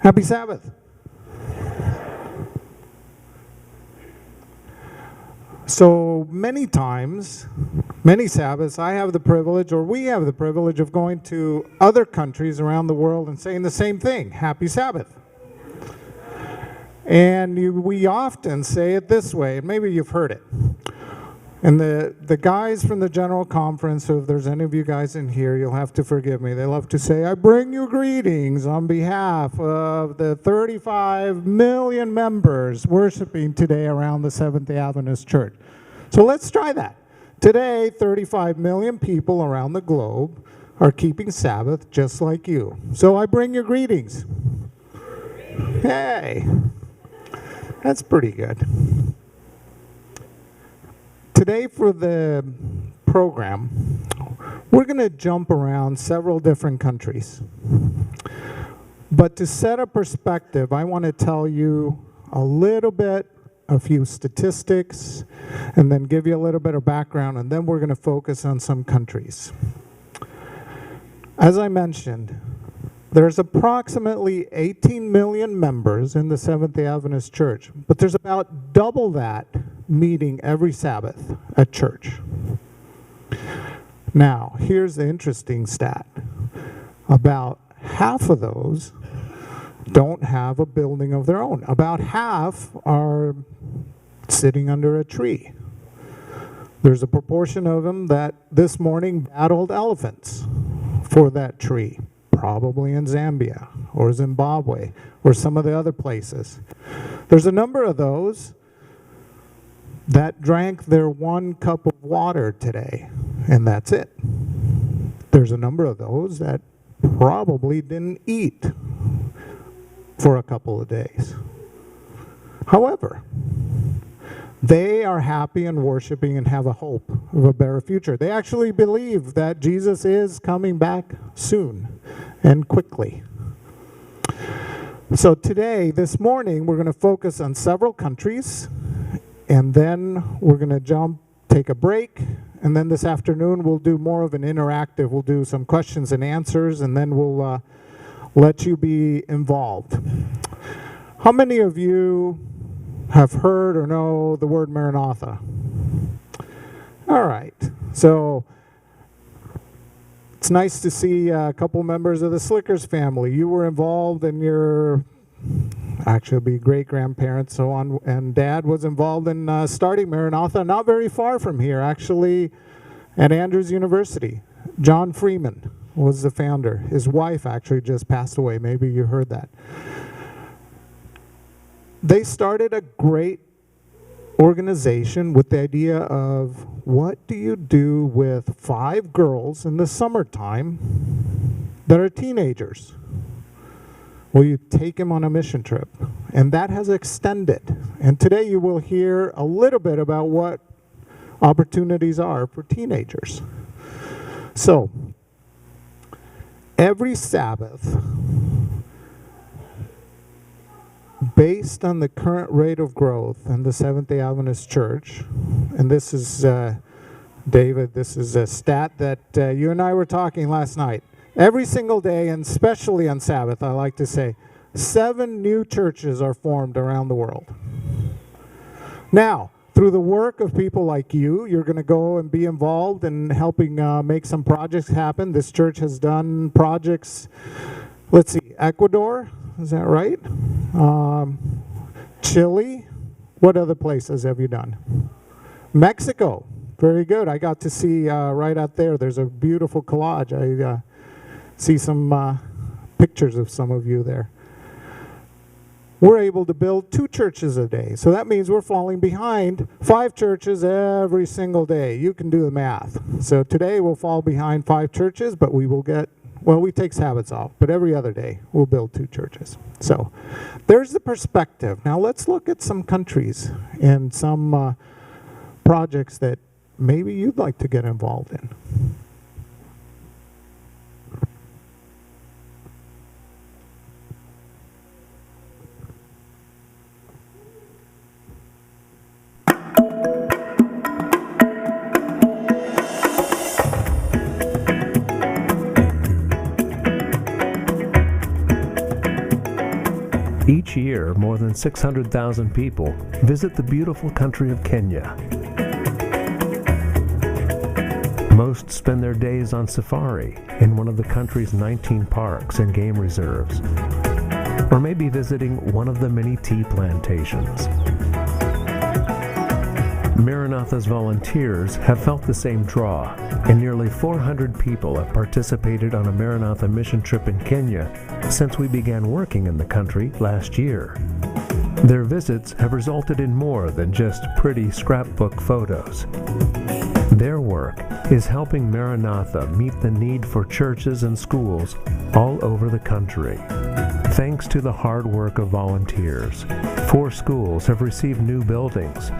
Happy Sabbath. So many times, many Sabbaths, I have the privilege, or we have the privilege, of going to other countries around the world and saying the same thing, Happy Sabbath. And we often say it this way, and maybe you've heard it. And the guys from the General Conference, so if there's any of you guys in here, you'll have to forgive me. They love to say, I bring you greetings on behalf of the 35 million members worshiping today around the Seventh-day Adventist Church. So let's try that. Today, 35 million people around the globe are keeping Sabbath just like you. So I bring you greetings. Hey, that's pretty good. Today for the program, we're going to jump around several different countries. But to set a perspective, I want to tell you a little bit, a few statistics, and then give you a little bit of background, and then we're going to focus on some countries. As I mentioned, there's approximately 18 million members in the Seventh-day Adventist Church, but there's about double that meeting every Sabbath at church. Now, here's the interesting stat. About half of those don't have a building of their own. About half are sitting under a tree. There's a proportion of them that this morning battled elephants for that tree, probably in Zambia or Zimbabwe or some of the other places. There's a number of those that drank their 1 cup of water today, and that's it. There's a number of those that probably didn't eat for a couple of days. However, they are happy and worshiping and have a hope of a better future. They actually believe that Jesus is coming back soon and quickly. So today, this morning, we're going to focus on several countries, and then we're going to take a break, and then this afternoon we'll do more of an interactive. We'll do some questions and answers, and then we'll let you be involved. How many of you have heard or know the word Maranatha? All right. So it's nice to see a couple members of the Slickers family. You were involved in your, actually be great-grandparents, so on, and Dad was involved in starting Maranatha not very far from here, actually at Andrews University. John Freeman was the founder. His wife actually just passed away. Maybe you heard that. They started a great organization with the idea of, what do you do with 5 girls in the summertime that are teenagers? Well, you take them on a mission trip, and that has extended. And today you will hear a little bit about what opportunities are for teenagers. So, every Sabbath, based on the current rate of growth in the Seventh-day Adventist Church, and this is, David, this is a stat that you and I were talking last night. Every single day, and especially on Sabbath, I like to say, 7 new churches are formed around the world. Now, through the work of people like you, you're going to go and be involved in helping make some projects happen. This church has done projects, let's see, Ecuador, is that right? Chile, what other places have you done? Mexico, very good. I got to see right out there, there's a beautiful collage. I see some pictures of some of you there. We're able to build 2 churches a day. So that means we're falling behind 5 churches every single day. You can do the math. So today we'll fall behind 5 churches, but we will get, well, we take Sabbaths off, but every other day we'll build 2 churches. So there's the perspective. Now let's look at some countries and some projects that maybe you'd like to get involved in. Each year, more than 600,000 people visit the beautiful country of Kenya. Most spend their days on safari in one of the country's 19 parks and game reserves, or maybe visiting one of the many tea plantations. Maranatha's volunteers have felt the same draw, and nearly 400 people have participated on a Maranatha mission trip in Kenya since we began working in the country last year. Their visits have resulted in more than just pretty scrapbook photos. Their work is helping Maranatha meet the need for churches and schools all over the country. Thanks to the hard work of volunteers, 4 schools have received new buildings,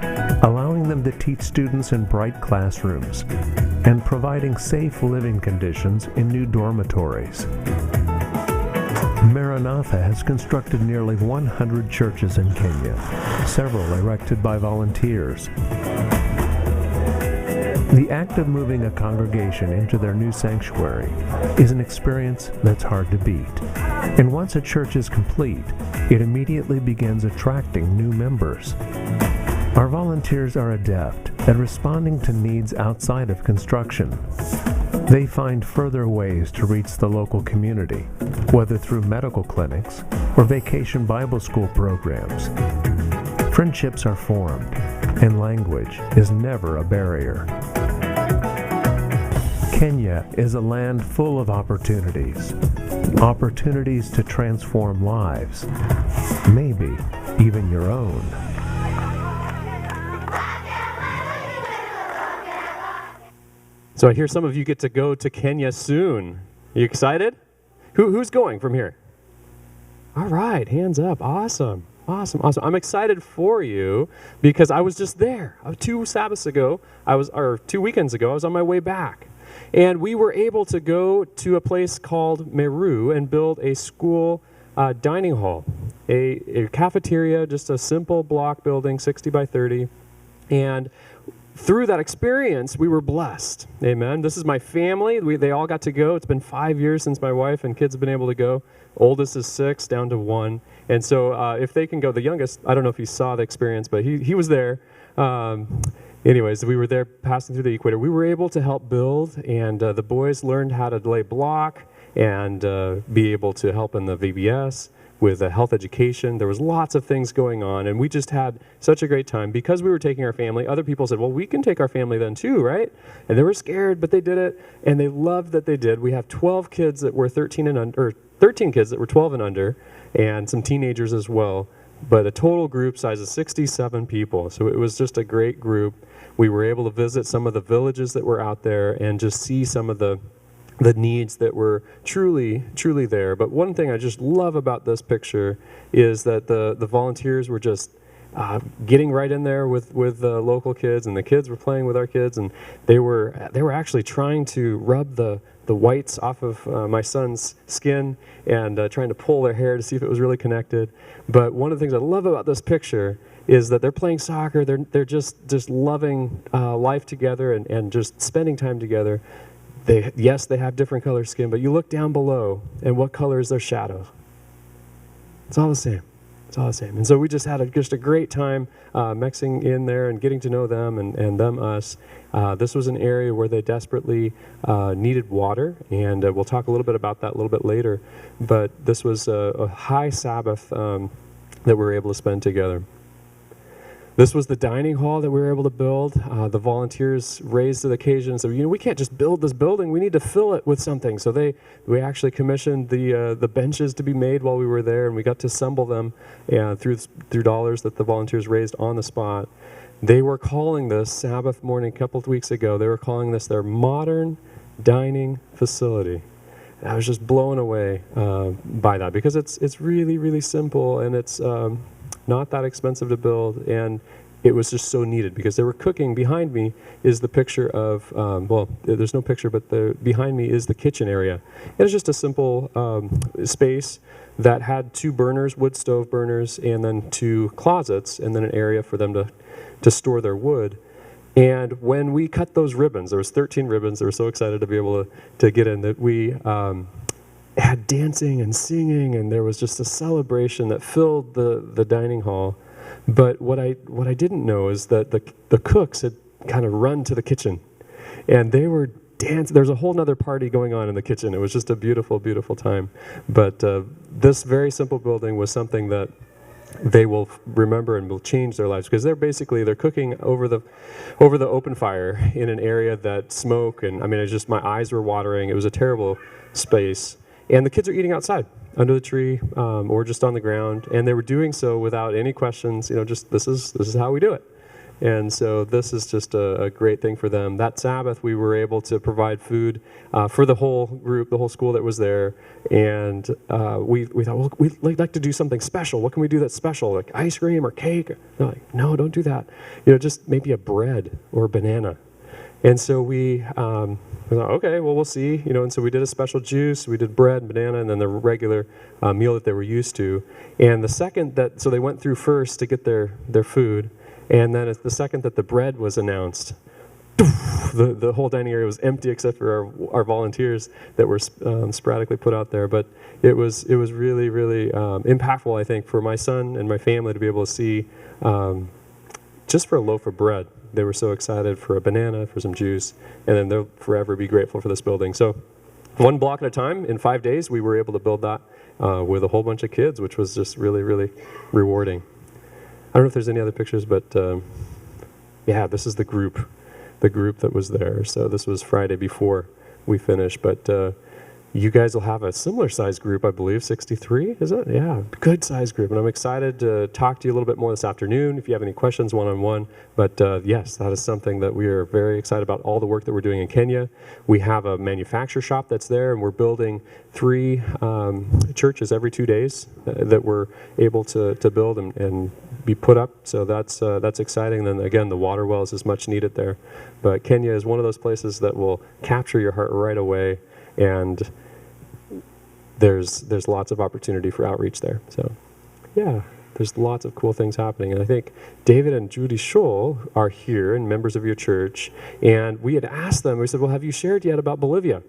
allowing them to teach students in bright classrooms and providing safe living conditions in new dormitories. Maranatha has constructed nearly 100 churches in Kenya, several erected by volunteers. The act of moving a congregation into their new sanctuary is an experience that's hard to beat. And once a church is complete, it immediately begins attracting new members. Our volunteers are adept at responding to needs outside of construction. They find further ways to reach the local community, whether through medical clinics or vacation Bible school programs. Friendships are formed, and language is never a barrier. Kenya is a land full of opportunities to transform lives, maybe even your own. So I hear some of you get to go to Kenya soon. You excited? Who's going from here? All right, hands up. Awesome. I'm excited for you because I was just there. 2 Sabbaths ago, 2 weekends ago, I was on my way back. And we were able to go to a place called Meru and build a school dining hall, a cafeteria, just a simple block building, 60 by 30. And through that experience, we were blessed. Amen. This is my family. They all got to go. It's been 5 years since my wife and kids have been able to go. Oldest is 6, down to 1. And so if they can go, the youngest, I don't know if he saw the experience, but he was there. Anyways, we were there passing through the equator. We were able to help build, and the boys learned how to lay block and be able to help in the VBS with health education. There was lots of things going on, and we just had such a great time. Because we were taking our family, other people said, well, we can take our family then too, right? And they were scared, but they did it, and they loved that they did. We have 12 kids that were 13 kids that were 12 and under, and some teenagers as well. But a total group size of 67 people. So it was just a great group. We were able to visit some of the villages that were out there and just see some of the needs that were truly there. But one thing I just love about this picture is that the volunteers were just getting right in there with the local kids, and the kids were playing with our kids, and they were actually trying to rub the whites off of my son's skin and trying to pull their hair to see if it was really connected. But one of the things I love about this picture is that they're playing soccer. They're just loving life together and just spending time together. They have different colored skin, but you look down below, and what color is their shadow? It's all the same. It's all the same. And so we just had a great time mixing in there and getting to know them and them us. This was an area where they desperately needed water, and we'll talk a little bit about that a little bit later. But this was a high Sabbath that we were able to spend together. This was the dining hall that we were able to build. The volunteers raised to the occasion and said, we can't just build this building. We need to fill it with something. So we actually commissioned the benches to be made while we were there, and we got to assemble them through dollars that the volunteers raised on the spot. They were calling this, Sabbath morning a couple of weeks ago, they were calling this their modern dining facility. And I was just blown away by that because it's really, really simple, and it's not that expensive to build, and it was just so needed because they were cooking. Behind me is the picture of, there's no picture, but behind me is the kitchen area. And it's just a simple space that had 2 burners, wood stove burners, and then 2 closets, and then an area for them to store their wood. And when we cut those ribbons, there was 13 ribbons. They were so excited to be able to get in that had dancing and singing, and there was just a celebration that filled the dining hall. But what I didn't know is that the cooks had kind of run to the kitchen, and they were dancing. There's a whole nother party going on in the kitchen. It was just a beautiful, beautiful time. But this very simple building was something that they will remember and will change their lives, because they're cooking over the open fire in an area that smoke, and I mean, my eyes were watering. It was a terrible space, and the kids are eating outside under the tree or just on the ground, and they were doing so without any questions. Just this is how we do it. And so this is just a great thing for them. That Sabbath, we were able to provide food for the whole group, the whole school that was there. And we thought, well, we'd like to do something special. What can we do that's special? Like ice cream or cake? They're like, no, don't do that. Just maybe a bread or a banana. And so we thought, okay, well, we'll see. And so we did a special juice. We did bread and banana, and then the regular meal that they were used to. And the second so they went through first to get their food. And then the second that the bread was announced, the whole dining area was empty except for our volunteers that were sporadically put out there. But it was really, really impactful, I think, for my son and my family to be able to see just for a loaf of bread. They were so excited for a banana, for some juice, and then they'll forever be grateful for this building. So one block at a time, in 5 days, we were able to build that with a whole bunch of kids, which was just really, really rewarding. I don't know if there's any other pictures, but yeah, this is the group that was there. So this was Friday before we finished, but you guys will have a similar size group, I believe, 63, is it? Yeah, good size group, and I'm excited to talk to you a little bit more this afternoon if you have any questions one-on-one. But yes, that is something that we are very excited about, all the work that we're doing in Kenya. We have a manufacture shop that's there, and we're building 3 churches every 2 days that we're able to build and be put up. So that's exciting. And then again, the water wells is much needed there. But Kenya is one of those places that will capture your heart right away, and there's lots of opportunity for outreach there. So yeah, there's lots of cool things happening. And I think David and Judy Scholl are here and members of your church. And we had asked them, we said, well, have you shared yet about Bolivia?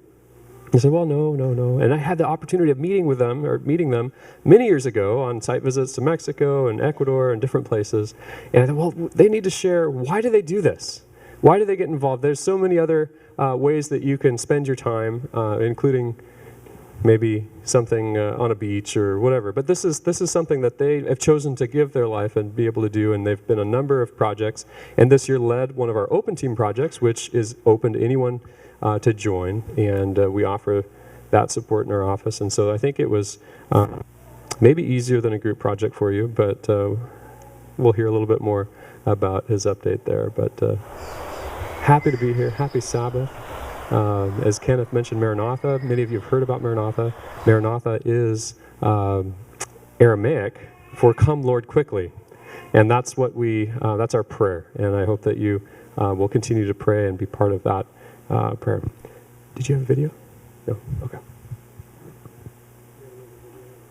They said, well, no. And I had the opportunity of meeting them many years ago on site visits to Mexico and Ecuador and different places. And I thought, well, they need to share, why do they do this? Why do they get involved? There's so many other ways that you can spend your time, including maybe something on a beach or whatever. But this is something that they have chosen to give their life and be able to do, and they've been a number of projects. And this year led one of our Open Team projects, which is open to anyone to join, and we offer that support in our office. And so I think it was maybe easier than a group project for you, but we'll hear a little bit more about his update there. But happy to be here. Happy Sabbath. As Kenneth mentioned, Maranatha. Many of you have heard about Maranatha. Maranatha is Aramaic for "Come, Lord, quickly," and that's what that's our prayer. And I hope that you will continue to pray and be part of that prayer. Did you have a video? No. Okay.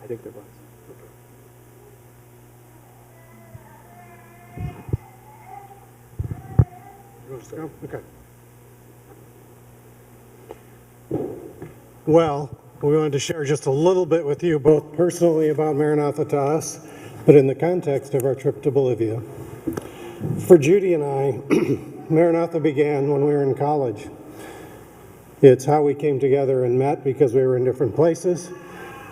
I think there was. Okay. Well, we wanted to share just a little bit with you, both personally about Maranatha to us, but in the context of our trip to Bolivia. For Judy and I, Maranatha began when we were in college. It's how we came together and met, because we were in different places.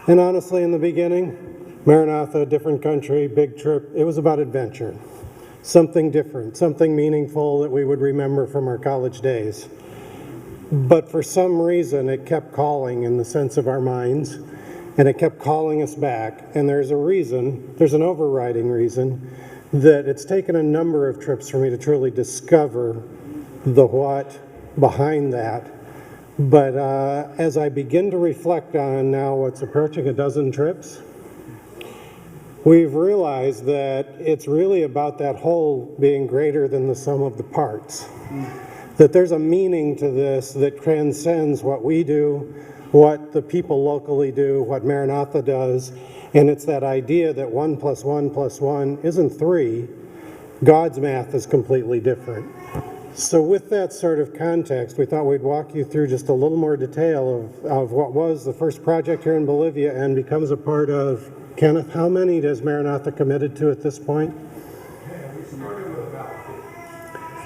And honestly, in the beginning, Maranatha, different country, big trip, it was about adventure. Something different, something meaningful that we would remember from our college days. But for some reason, it kept calling in the sense of our minds, and it kept calling us back. And there's a reason, there's an overriding reason, that it's taken a number of trips for me to truly discover the what behind that. But as I begin to reflect on now what's approaching a dozen trips, we've realized that it's really about that whole being greater than the sum of the parts. That there's a meaning to this that transcends what we do, what the people locally do, what Maranatha does, and it's that idea that 1 + 1 + 1 isn't 3. God's math is completely different. So with that sort of context, we thought we'd walk you through just a little more detail of what was the first project here in Bolivia and becomes a part of, Kenneth, how many does Maranatha committed to at this point?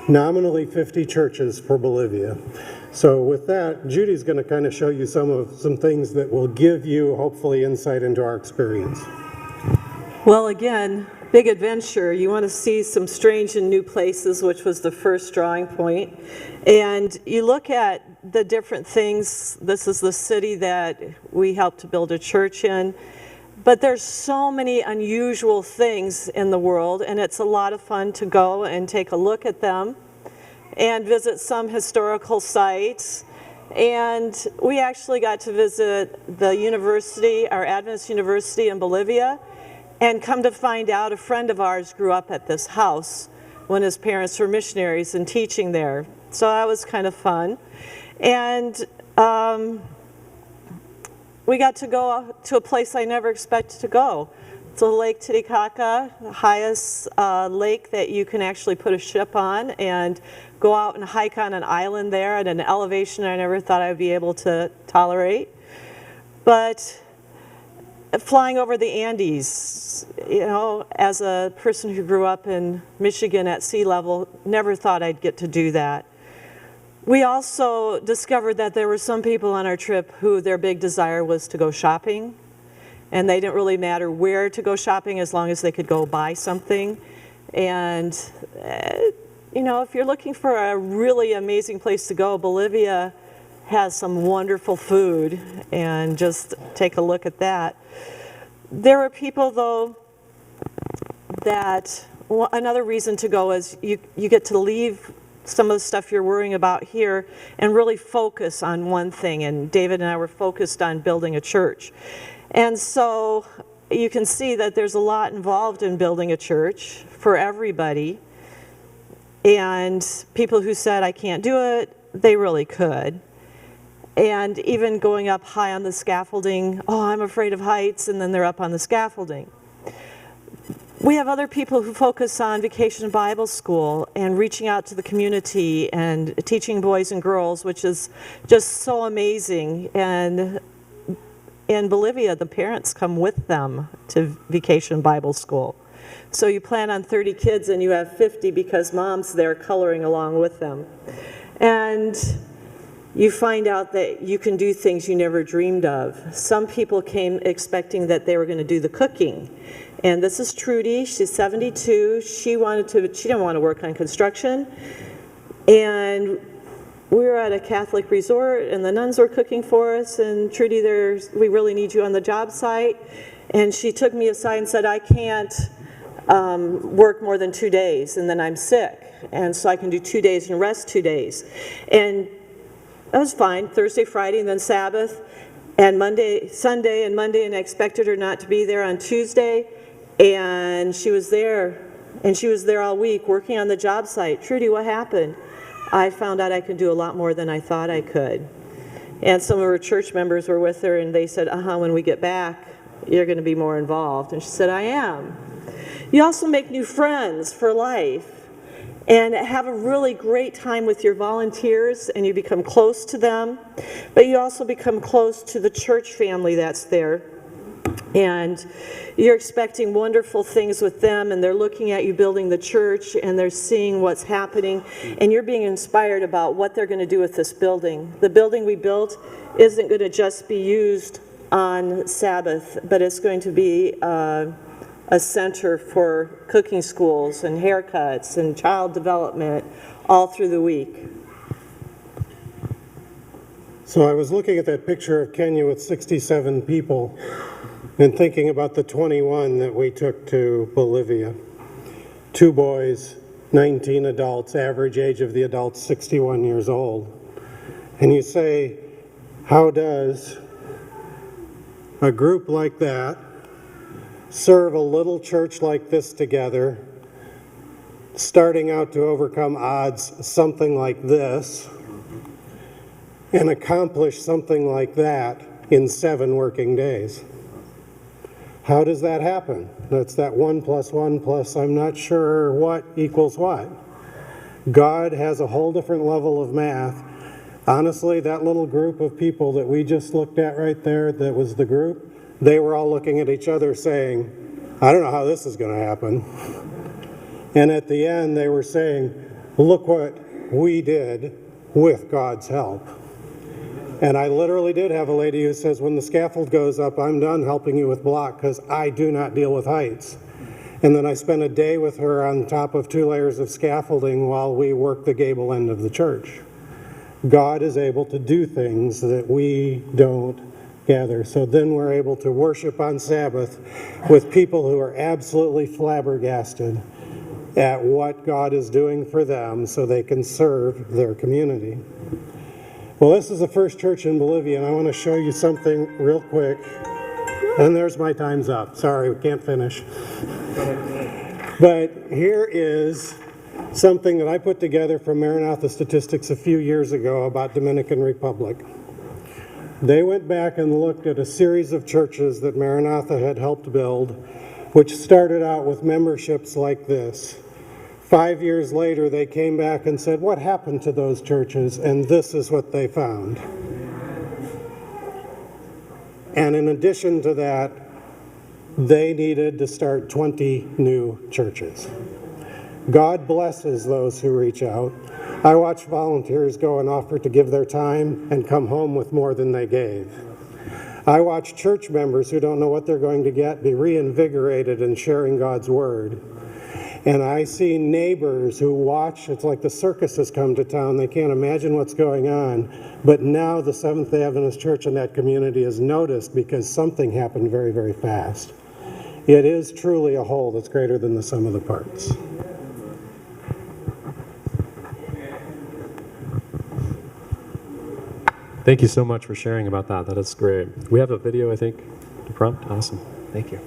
Nominally 50 churches for Bolivia. So with that, Judy's going to kind of show you some things that will give you, hopefully, insight into our experience. Well, again, big adventure. You want to see some strange and new places, which was the first drawing point. And you look at the different things. This is the city that we helped to build a church in. But there's so many unusual things in the world, and it's a lot of fun to go and take a look at them and visit some historical sites. And we actually got to visit the university, our Adventist university in Bolivia, and come to find out a friend of ours grew up at this house when his parents were missionaries and teaching there. So that was kind of fun. And we got to go to a place I never expected to go. It's Lake Titicaca, the highest lake that you can actually put a ship on and go out and hike on an island there at an elevation I never thought I'd be able to tolerate. But flying over the Andes, you know, as a person who grew up in Michigan at sea level, never thought I'd get to do that. We also discovered that there were some people on our trip who their big desire was to go shopping, and they didn't really matter where to go shopping as long as they could go buy something. And you know, if you're looking for a really amazing place to go, Bolivia has some wonderful food, and just take a look at that. There are people, though, that another reason to go is you get to leave some of the stuff you're worrying about here and really focus on one thing. And David and I were focused on building a church. And so you can see that there's a lot involved in building a church for everybody. And people who said, I can't do it, they really could. And even going up high on the scaffolding, oh, I'm afraid of heights, and then they're up on the scaffolding. We have other people who focus on Vacation Bible School and reaching out to the community and teaching boys and girls, which is just so amazing. And in Bolivia, the parents come with them to Vacation Bible School. So you plan on 30 kids and you have 50 because mom's there coloring along with them. And you find out that you can do things you never dreamed of. Some people came expecting that they were going to do the cooking. And this is Trudy. She's 72. She didn't want to work on construction. And we were at a Catholic resort, and the nuns were cooking for us. And Trudy, we really need you on the job site. And she took me aside and said, I can't work more than 2 days, and then I'm sick. And so I can do 2 days and rest 2 days. And that was fine. Thursday, Friday, and then Sabbath, and Sunday and Monday, and I expected her not to be there on Tuesday. And she was there, and she was there all week working on the job site. Trudy, what happened? I found out I could do a lot more than I thought I could. And some of her church members were with her, and they said, when we get back, you're going to be more involved. And she said, I am. You also make new friends for life and have a really great time with your volunteers, and you become close to them, but you also become close to the church family that's there. And you're expecting wonderful things with them, and they're looking at you building the church, and they're seeing what's happening, and you're being inspired about what they're going to do with this building. The building we built isn't going to just be used on Sabbath, but it's going to be a center for cooking schools and haircuts and child development all through the week. So I was looking at that picture of Kenya with 67 people and thinking about the 21 that we took to Bolivia. 2 boys, 19 adults, average age of the adults 61 years old. And you say, how does a group like that serve a little church like this together, starting out to overcome odds something like this, and accomplish something like that in 7 working days? How does that happen? That's that 1 + 1 plus I'm not sure what equals what. God has a whole different level of math. Honestly, that little group of people that we just looked at right there, that was the group, they were all looking at each other saying, I don't know how this is going to happen. And at the end, they were saying, look what we did with God's help. And I literally did have a lady who says, when the scaffold goes up, I'm done helping you with block because I do not deal with heights. And then I spent a day with her on top of 2 layers of scaffolding while we worked the gable end of the church. God is able to do things that we don't gather. So then we're able to worship on Sabbath with people who are absolutely flabbergasted at what God is doing for them so they can serve their community. Well, this is the first church in Bolivia, and I want to show you something real quick. And there's my time's up. Sorry, we can't finish. But here is something that I put together from Maranatha statistics a few years ago about Dominican Republic. They went back and looked at a series of churches that Maranatha had helped build, which started out with memberships like this. 5 years later, they came back and said, what happened to those churches? And this is what they found. And in addition to that, they needed to start 20 new churches. God blesses those who reach out. I watch volunteers go and offer to give their time and come home with more than they gave. I watch church members who don't know what they're going to get be reinvigorated in sharing God's word. And I see neighbors who watch, it's like the circus has come to town, they can't imagine what's going on, but now the Seventh-day Adventist Church in that community is noticed because something happened very, very fast. It is truly a whole that's greater than the sum of the parts. Thank you so much for sharing about that. That is great. We have a video, I think, to prompt. Awesome. Thank you.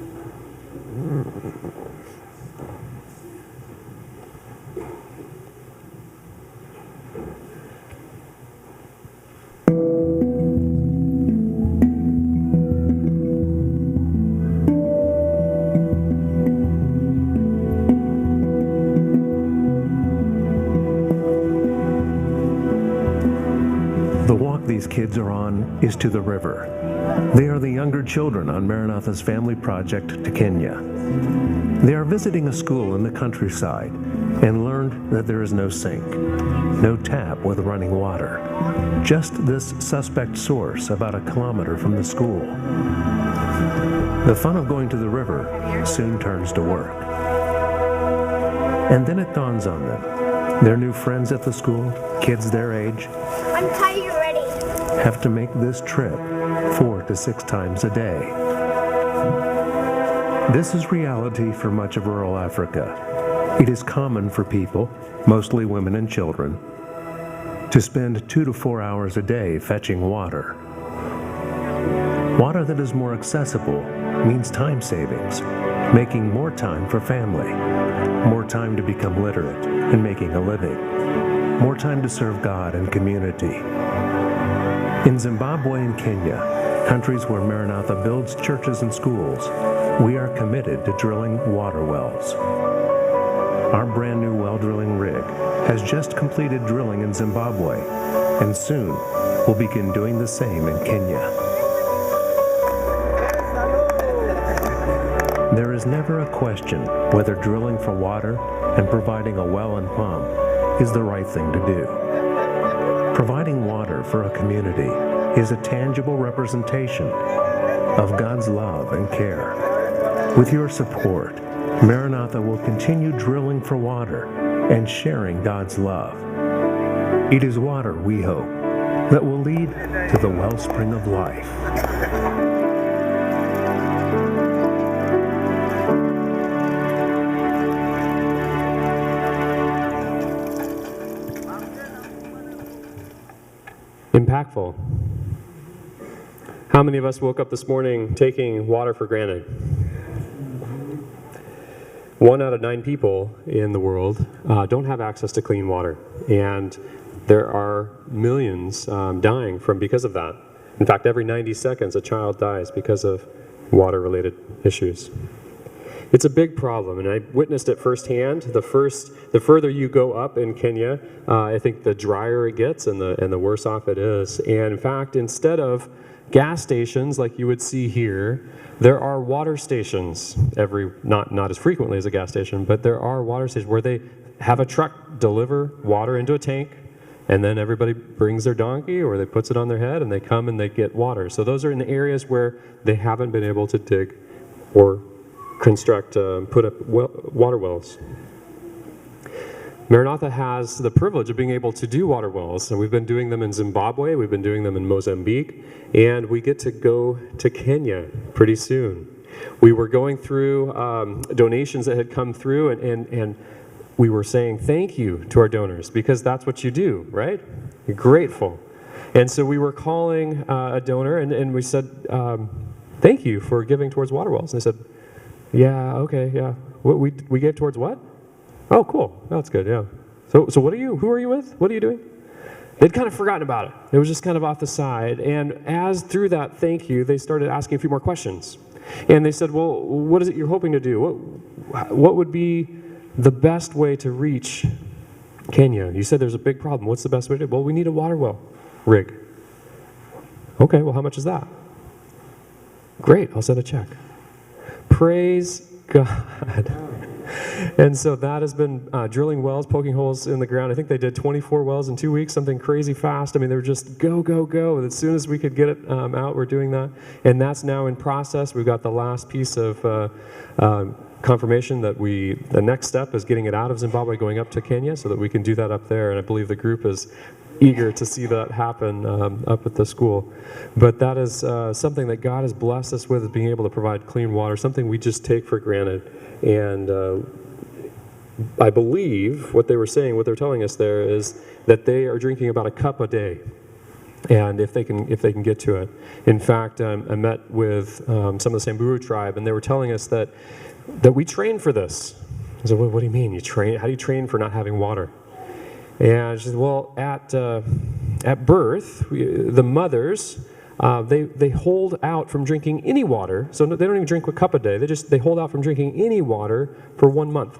The walk these kids are on is to the river. They are the younger children on Maranatha's family project to Kenya. They are visiting a school in the countryside and learned that there is no sink, no tap with running water, just this suspect source about a kilometer from the school. The fun of going to the river soon turns to work. And then it dawns on them. Their new friends at the school, kids their age, I'm tired already. have to make this trip 4 to 6 times a day. This is reality for much of rural Africa. It is common for people, mostly women and children, to spend 2 to 4 hours a day fetching water. Water that is more accessible means time savings, making more time for family, more time to become literate and making a living, more time to serve God and community. In Zimbabwe and Kenya, countries where Maranatha builds churches and schools, we are committed to drilling water wells. Our brand new well drilling rig has just completed drilling in Zimbabwe, and soon will begin doing the same in Kenya. There is never a question whether drilling for water and providing a well and pump is the right thing to do. Providing water for a community is a tangible representation of God's love and care. With your support, Maranatha will continue drilling for water and sharing God's love. It is water, we hope, that will lead to the wellspring of life. Impactful. How many of us woke up this morning taking water for granted? 1 out of 9 people in the world don't have access to clean water, and there are millions dying because of that. In fact, every 90 seconds a child dies because of water-related issues. It's a big problem, and I witnessed it firsthand. The further you go up in Kenya, I think the drier it gets and the worse off it is. And in fact, instead of gas stations like you would see here, there are water stations not as frequently as a gas station, but there are water stations where they have a truck deliver water into a tank, and then everybody brings their donkey or they puts it on their head and they come and they get water. So those are in the areas where they haven't been able to dig or put up water wells. Maranatha has the privilege of being able to do water wells, and we've been doing them in Zimbabwe, we've been doing them in Mozambique, and we get to go to Kenya pretty soon. We were going through donations that had come through, and we were saying thank you to our donors, because that's what you do, right? You're grateful. And so we were calling a donor, and we said, thank you for giving towards water wells. And they said, yeah, okay, yeah. We gave towards what? Oh, cool. That's good, yeah. So who are you with? What are you doing? They'd kind of forgotten about it. It was just kind of off the side. And as through that thank you, they started asking a few more questions. And they said, well, what is it you're hoping to do? What would be the best way to reach Kenya? You said there's a big problem. What's the best way to do it? Well, we need a water well rig. Okay, well, how much is that? Great, I'll send a check. Praise God. And so that has been drilling wells, poking holes in the ground. I think they did 24 wells in 2 weeks, something crazy fast. I mean, they were just go, go, go. As soon as we could get it out, we're doing that. And that's now in process. We've got the last piece of confirmation that the next step is getting it out of Zimbabwe, going up to Kenya, so that we can do that up there. And I believe the group is eager to see that happen up at the school. But that is something that God has blessed us with, is being able to provide clean water, something we just take for granted. And I believe what they're telling us there is that they are drinking about a cup a day, and if they can get to it. In fact, I met with some of the Samburu tribe, and they were telling us that we train for this. I said, what do you mean you train? How do you train for not having water? And she said, well, at birth, the mothers, they hold out from drinking any water. So they don't even drink a cup a day. They hold out from drinking any water for 1 month.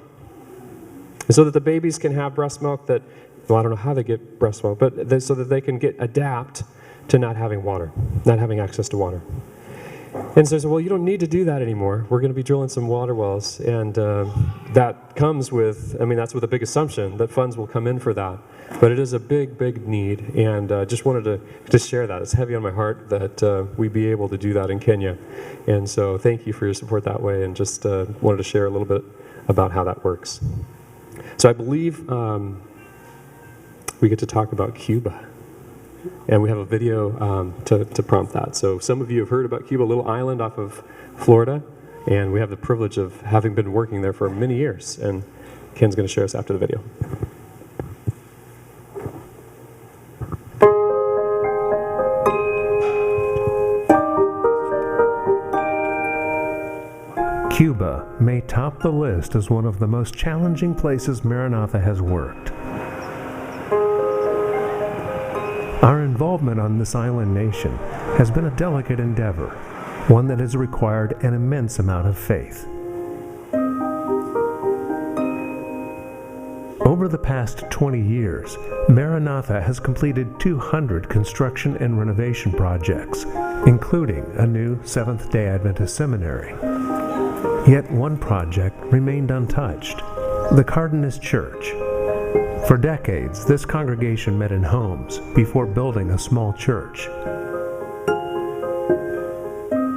And so that the babies can have breast milk I don't know how they get breast milk, but so that they can adapt to not having water, not having access to water. And so I said, well, you don't need to do that anymore. We're going to be drilling some water wells. And that comes with, that's with a big assumption that funds will come in for that. But it is a big, big need. And just wanted to share that. It's heavy on my heart that we be able to do that in Kenya. And so thank you for your support that way. And just wanted to share a little bit about how that works. So I believe we get to talk about Cuba. And we have a video to prompt that. So some of you have heard about Cuba, a little island off of Florida, and we have the privilege of having been working there for many years. And Ken's going to share us after the video. Cuba may top the list as one of the most challenging places Maranatha has worked. Our involvement on this island nation has been a delicate endeavor, one that has required an immense amount of faith. Over the past 20 years, Maranatha has completed 200 construction and renovation projects, including a new Seventh-day Adventist seminary. Yet one project remained untouched, the Cardenas Church. For decades, this congregation met in homes before building a small church.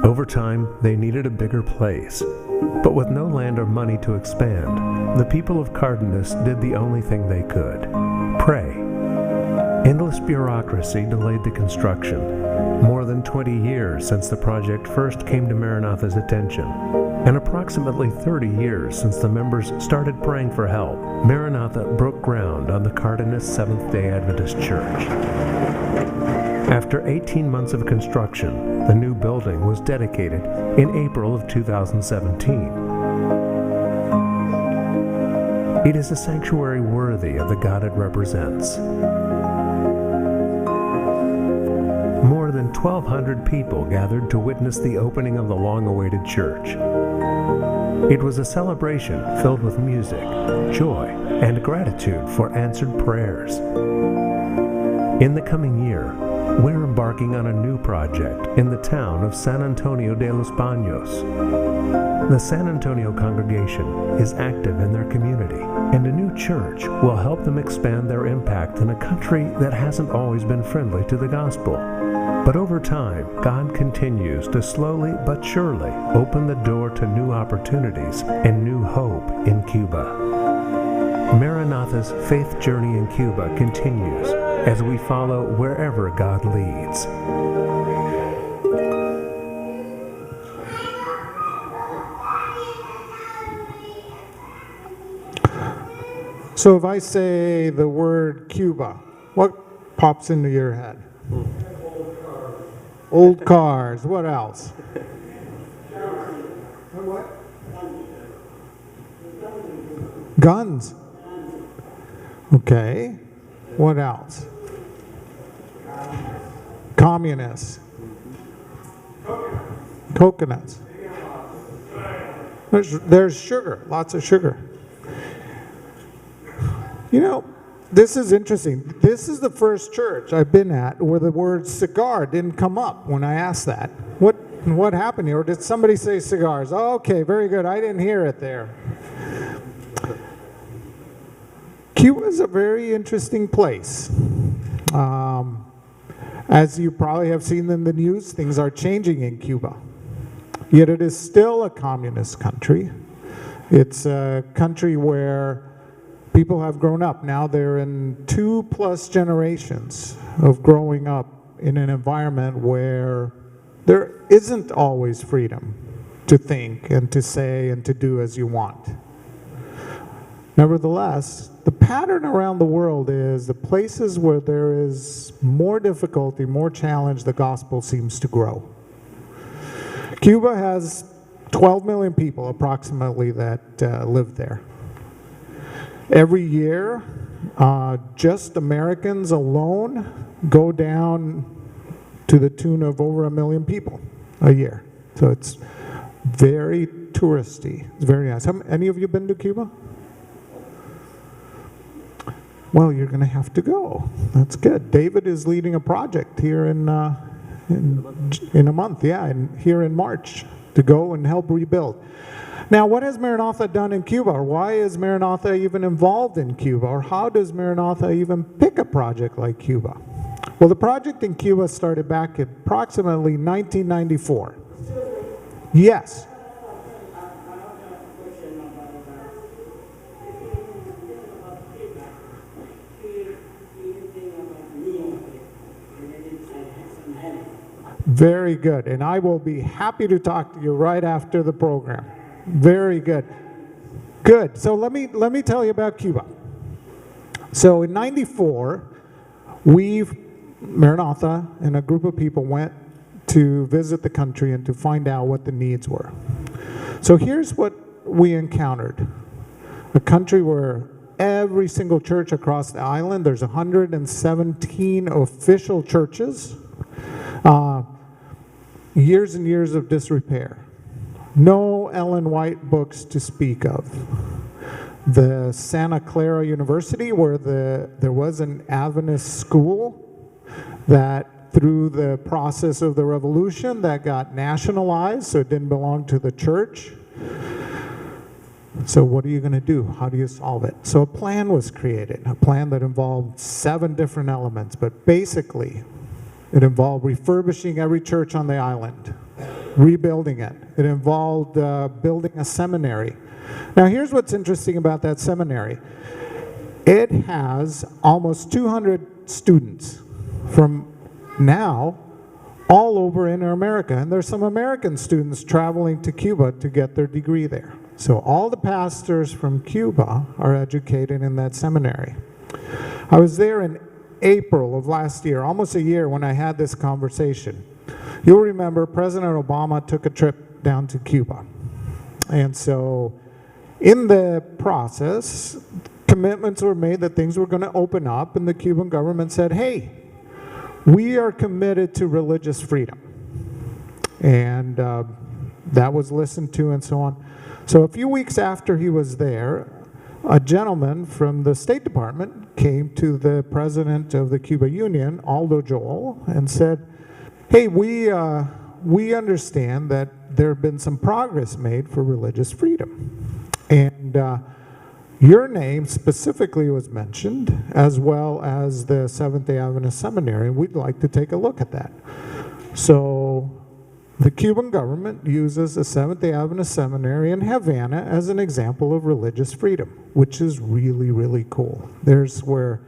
Over time, they needed a bigger place, but with no land or money to expand, the people of Cardenas did the only thing they could: pray. Endless bureaucracy delayed the construction, more than 20 years since the project first came to Maranatha's attention, and approximately 30 years since the members started praying for help. Maranatha broke ground on the Cardenas Seventh-day Adventist Church. After 18 months of construction, the new building was dedicated in April of 2017. It is a sanctuary worthy of the God it represents. More than 1,200 people gathered to witness the opening of the long-awaited church. It was a celebration filled with music, joy, and gratitude for answered prayers. In the coming year, we're embarking on a new project in the town of San Antonio de los Baños. The San Antonio congregation is active in their community, and a new church will help them expand their impact in a country that hasn't always been friendly to the gospel. But over time, God continues to slowly but surely open the door to new opportunities and new hope in Cuba. Maranatha's faith journey in Cuba continues as we follow wherever God leads. So if I say the word Cuba, what pops into your head? Old cars. What else? Guns. Okay. What else? Communists. Coconuts. There's sugar, lots of sugar. You know, this is interesting. This is the first church I've been at where the word cigar didn't come up when I asked that. What happened here? Or did somebody say cigars? Oh, okay, very good. I didn't hear it there. Cuba is a very interesting place. As you probably have seen in the news, things are changing in Cuba. Yet it is still a communist country. It's a country where people have grown up. Now they're in 2+ generations of growing up in an environment where there isn't always freedom to think and to say and to do as you want. Nevertheless, the pattern around the world is the places where there is more difficulty, more challenge, the gospel seems to grow. Cuba has 12 million people approximately that live there. Every year, just Americans alone go down to the tune of over 1 million people a year. So it's very touristy. It's very nice. Any of you been to Cuba? Well, you're going to have to go. That's good. David is leading a project here in a month, and here in March, to go and help rebuild. Now, what has Maranatha done in Cuba? Or why is Maranatha even involved in Cuba? Or how does Maranatha even pick a project like Cuba? Well, the project in Cuba started back in approximately 1994. Yes. Very good. And I will be happy to talk to you right after the program. Very good. Good. So let me tell you about Cuba. So in '94, Maranatha and a group of people went to visit the country and to find out what the needs were. So here's what we encountered. A country where every single church across the island, there's 117 official churches, years and years of disrepair. No Ellen White books to speak of. The Santa Clara University, where there was an Adventist school that through the process of the revolution that got nationalized, so it didn't belong to the church. So what are you going to do? How do you solve it? So a plan was created, a plan that involved 7 different elements, but basically it involved refurbishing every church on the island, rebuilding it. It involved building a seminary. Now here's what's interesting about that seminary. It has almost 200 students from now all over in America. And there's some American students traveling to Cuba to get their degree there. So all the pastors from Cuba are educated in that seminary. I was there in April of last year, almost a year, when I had this conversation. You'll remember President Obama took a trip down to Cuba. And so in the process, commitments were made that things were going to open up, and the Cuban government said, hey, we are committed to religious freedom. And that was listened to and so on. So a few weeks after he was there, a gentleman from the State Department came to the president of the Cuba Union, Aldo Joel, and said, hey, we understand that there have been some progress made for religious freedom. And your name specifically was mentioned, as well as the Seventh-day Adventist Seminary, and we'd like to take a look at that. So the Cuban government uses the Seventh-day Adventist Seminary in Havana as an example of religious freedom, which is really, really cool. There's where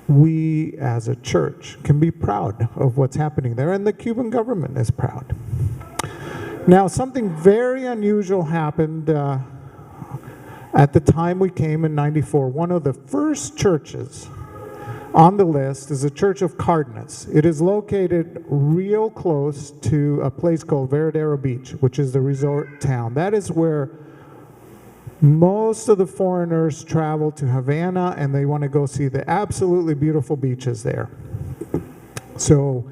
we as a church can be proud of what's happening there, and the Cuban government is proud. Now, something very unusual happened at the time we came in '94. One of the first churches on the list is the Church of Cardenas. It is located real close to a place called Veradero Beach, which is the resort town. That is where most of the foreigners travel to Havana, and they want to go see the absolutely beautiful beaches there. So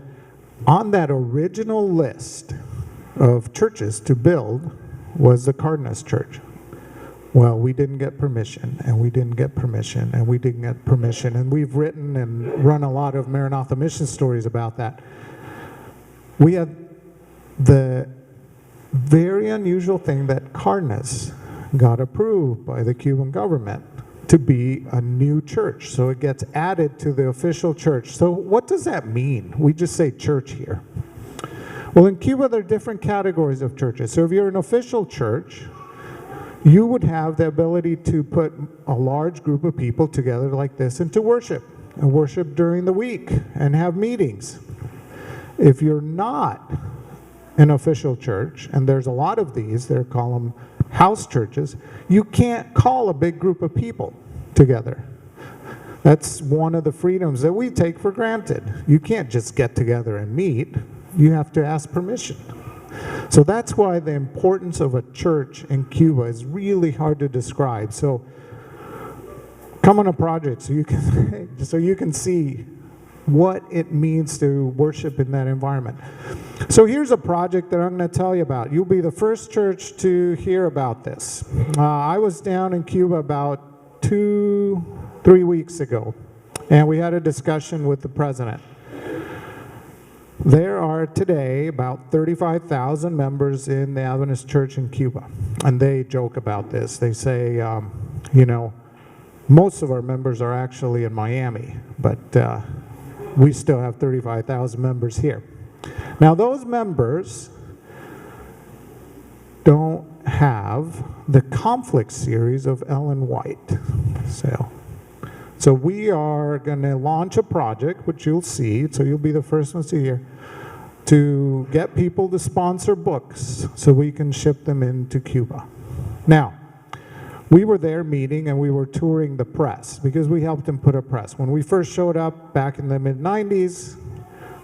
on that original list of churches to build was the Cardenas Church. Well, we didn't get permission, and we didn't get permission, and we didn't get permission, and we've written and run a lot of Maranatha mission stories about that. We had the very unusual thing that Cardenas got approved by the Cuban government to be a new church, so it gets added to the official church. So what does that mean? We just say church here. Well, in Cuba, there are different categories of churches. So if you're an official church, you would have the ability to put a large group of people together like this and to worship, and worship during the week and have meetings. If you're not an official church, and there's a lot of these, they call them house churches, you can't call a big group of people together. That's one of the freedoms that we take for granted. You can't just get together and meet. You have to ask permission. So that's why the importance of a church in Cuba is really hard to describe. So come on a project so you can see what it means to worship in that environment. So here's a project that I'm going to tell you about. You'll be the first church to hear about this. I was down in Cuba about 2-3 weeks ago, and we had a discussion with the president. There are today about 35,000 members in the Adventist Church in Cuba, and they joke about this. They say, most of our members are actually in Miami, but we still have 35,000 members here. Now, those members don't have the conflict series of Ellen White. So we are going to launch a project, which you'll see, so you'll be the first ones to hear, to get people to sponsor books so we can ship them into Cuba. Now, we were there meeting and we were touring the press because we helped them put a press. When we first showed up back in the mid-90s,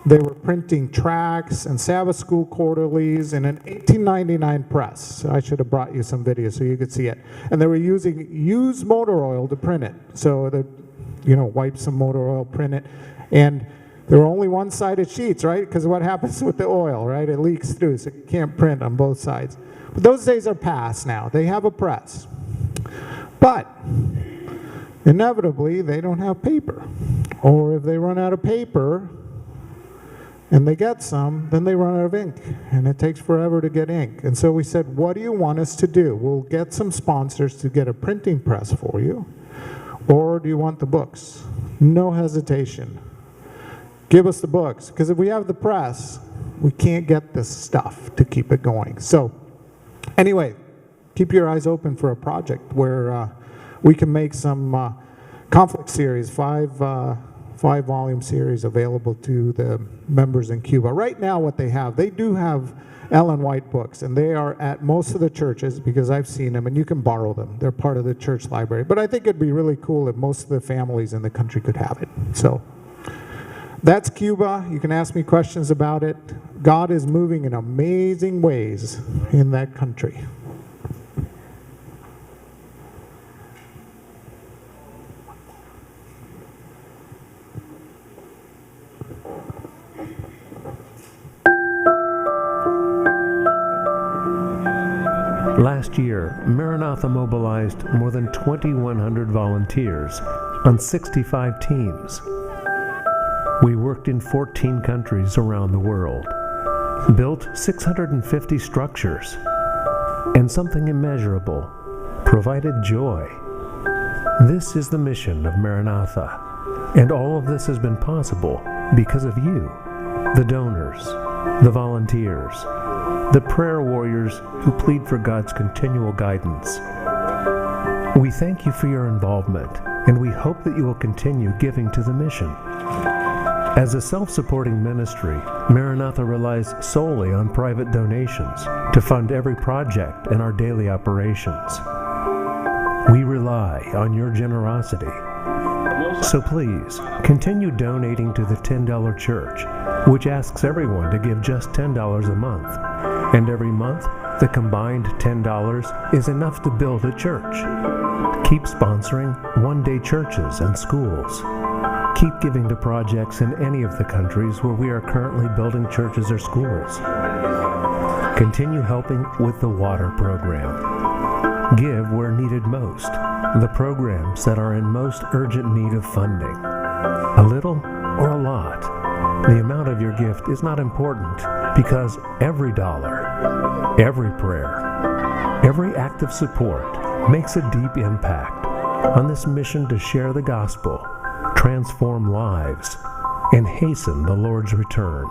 they were printing tracts and Sabbath school quarterlies in an 1899 press. I should have brought you some video so you could see it. And they were using used motor oil to print it. So they, wipe some motor oil, print it. And there were only one-sided sheets, right? Because what happens with the oil, right? It leaks through, so you can't print on both sides. But those days are past now. They have a press. But inevitably, they don't have paper. Or if they run out of paper, and they get some, then they run out of ink, and it takes forever to get ink. And so we said, what do you want us to do? We'll get some sponsors to get a printing press for you, or do you want the books? No hesitation. Give us the books, because if we have the press, we can't get this stuff to keep it going. So anyway, keep your eyes open for a project where we can make some conflict series, five-volume series available to the members in Cuba. Right now what they do have Ellen White books, and they are at most of the churches because I've seen them, and you can borrow them. They're part of the church library. But I think it'd be really cool if most of the families in the country could have it. So that's Cuba. You can ask me questions about it. God is moving in amazing ways in that country. Last year, Maranatha mobilized more than 2,100 volunteers on 65 teams. We worked in 14 countries around the world, built 650 structures, and something immeasurable, provided joy. This is the mission of Maranatha, and all of this has been possible because of you, the donors, the volunteers, the prayer warriors who plead for God's continual guidance. We thank you for your involvement, and we hope that you will continue giving to the mission. As a self-supporting ministry, Maranatha relies solely on private donations to fund every project in our daily operations. We rely on your generosity. So please, continue donating to the $10 Church, which asks everyone to give just $10 a month. And every month, the combined $10 is enough to build a church. Keep sponsoring one-day churches and schools. Keep giving to projects in any of the countries where we are currently building churches or schools. Continue helping with the water program. Give where needed most, the programs that are in most urgent need of funding. A little or a lot, the amount of your gift is not important because every dollar, every prayer, every act of support makes a deep impact on this mission to share the gospel, transform lives, and hasten the Lord's return.